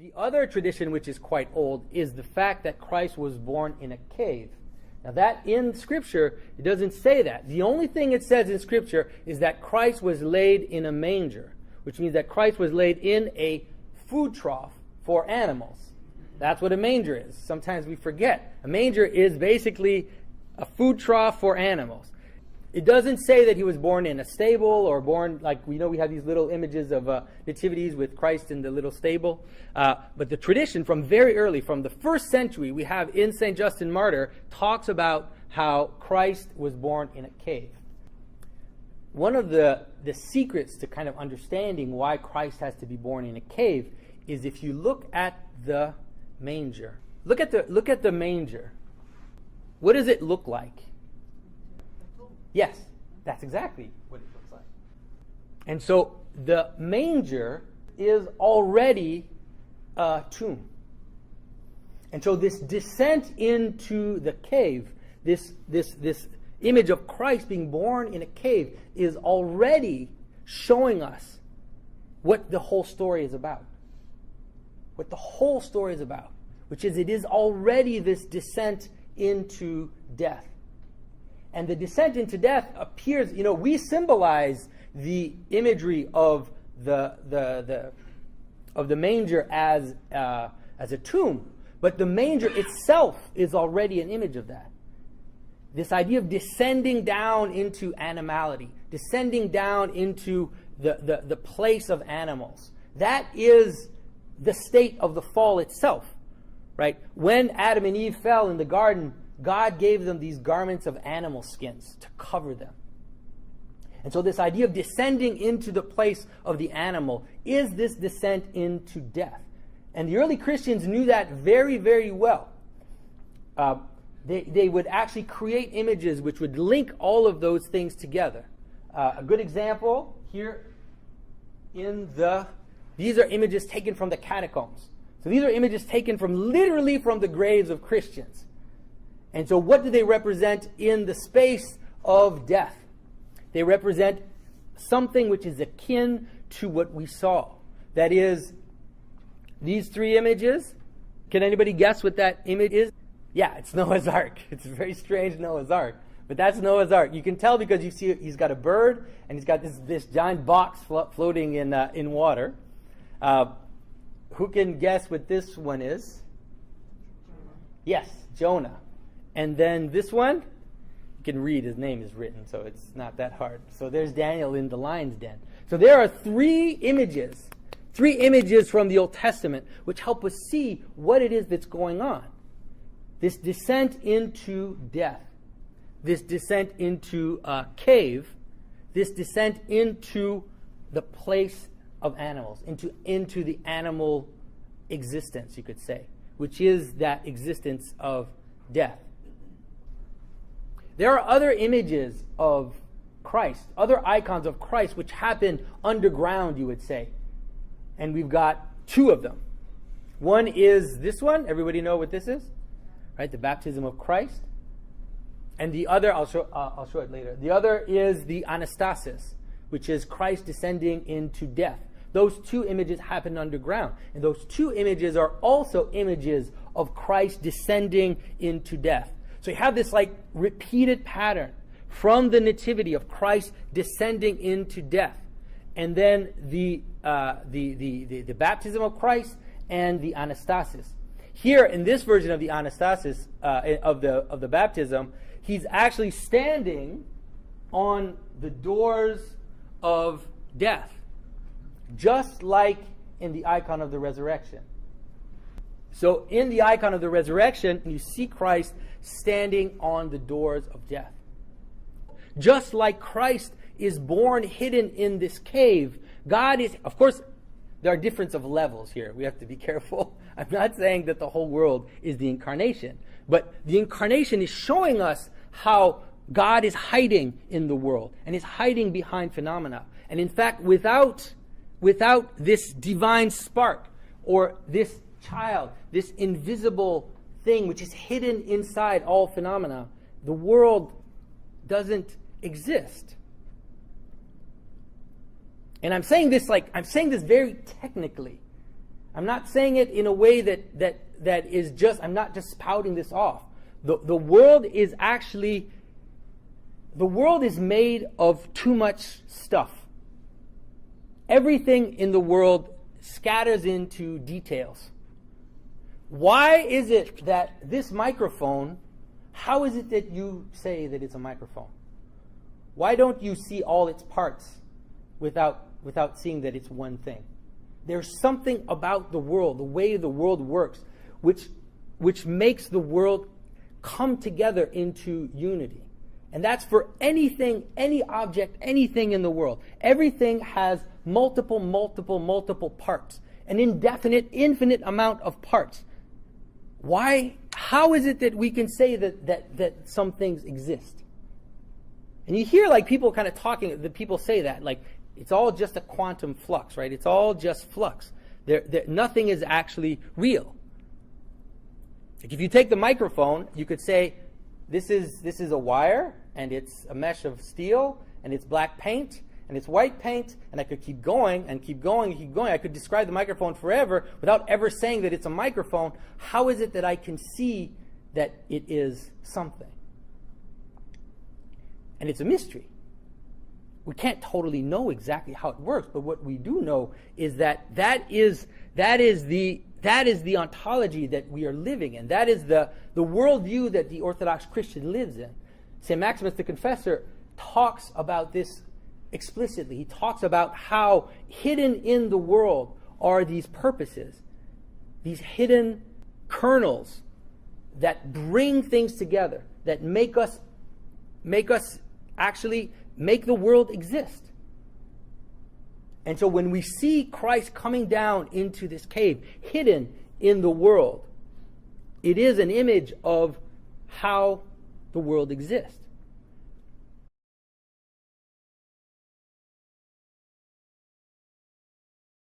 The other tradition, which is quite old, is the fact that Christ was born in a cave. Now that in Scripture, it doesn't say that. The only thing it says in Scripture is that Christ was laid in a manger, which means that Christ was laid in a food trough for animals. That's what a manger is. Sometimes we forget. A manger is basically a food trough for animals. It doesn't say that he was born in a stable or born, like we know we have these little images of nativities with Christ in the little stable. But the tradition from very early, from the first century, we have in St. Justin Martyr, talks about how Christ was born in a cave. One of the secrets to kind of understanding why Christ has to be born in a cave is if you look at the manger. Look at the manger. What does it look like? Yes, that's exactly what it looks like. And so the manger is already a tomb. And so this descent into the cave, this image of Christ being born in a cave, is already showing us what the whole story is about. What the whole story is about, which is it is already this descent into death. And the descent into death appears, we symbolize the imagery of the manger as a tomb, but the manger itself is already an image of that. This idea of descending down into animality, descending down into the place of animals. That is the state of the fall itself, right? When Adam and Eve fell in the garden, God gave them these garments of animal skins to cover them. And so this idea of descending into the place of the animal is this descent into death. And the early Christians knew that very, very well. They would actually create images which would link all of those things together. A good example here these are images taken from the catacombs. So these are images taken literally from the graves of Christians. And so what do they represent in the space of death? They represent something which is akin to what we saw. That is, these three images. Can anybody guess what that image is? Yeah, it's Noah's Ark. It's a very strange Noah's Ark. But that's Noah's Ark. You can tell because you see he's got a bird and he's got this giant box floating in water. Who can guess what this one is? Yes, Jonah. And then this one, you can read, his name is written, so it's not that hard. So there's Daniel in the lion's den. So there are three images from the Old Testament which help us see what it is that's going on. This descent into death, this descent into a cave, this descent into the place of animals, into the animal existence, you could say, which is that existence of death. There are other images of Christ, other icons of Christ, which happen underground, you would say. And we've got two of them. One is this one. Everybody know what this is? Right, the baptism of Christ. And the other, I'll show it later. The other is the anastasis, which is Christ descending into death. Those two images happen underground. And those two images are also images of Christ descending into death. So you have this repeated pattern from the nativity of Christ descending into death, and then the baptism of Christ and the anastasis. Here in this version of the anastasis of the baptism, he's actually standing on the doors of death, just like in the icon of the resurrection. So in the icon of the resurrection, you see Christ standing on the doors of death. Just like Christ is born hidden in this cave, God is, of course, there are difference of levels here. We have to be careful. I'm not saying that the whole world is the incarnation, but the incarnation is showing us how God is hiding in the world and is hiding behind phenomena. And in fact, without this divine spark or this child, this invisible thing which is hidden inside all phenomena, the world doesn't exist. And I'm saying this very technically. I'm not saying it in a way that is just, I'm not just spouting this off. The world is actually, the world is made of too much stuff. Everything in the world scatters into details. Why is it that this microphone, how is it that you say that it's a microphone? Why don't you see all its parts without seeing that it's one thing? There's something about the world, the way the world works, which makes the world come together into unity. And that's for anything, any object, anything in the world. Everything has multiple parts. An infinite amount of parts. Why? How is it that we can say that some things exist? And you hear like people kind of talking, the people say that, like, it's all just a quantum flux, right? It's all just flux. Nothing is actually real. Like if you take the microphone, you could say, this is a wire, and it's a mesh of steel, and it's black paint, and it's white paint, and I could keep going and keep going and keep going. I could describe the microphone forever without ever saying that it's a microphone. How is it that I can see that it is something? And it's a mystery. We can't totally know exactly how it works, but what we do know is that is the ontology that we are living in. That is the worldview that the Orthodox Christian lives in. St. Maximus the Confessor talks about this explicitly. He talks about how hidden in the world are these purposes, these hidden kernels that bring things together, that make us actually make the world exist. And so when we see Christ coming down into this cave, hidden in the world, it is an image of how the world exists.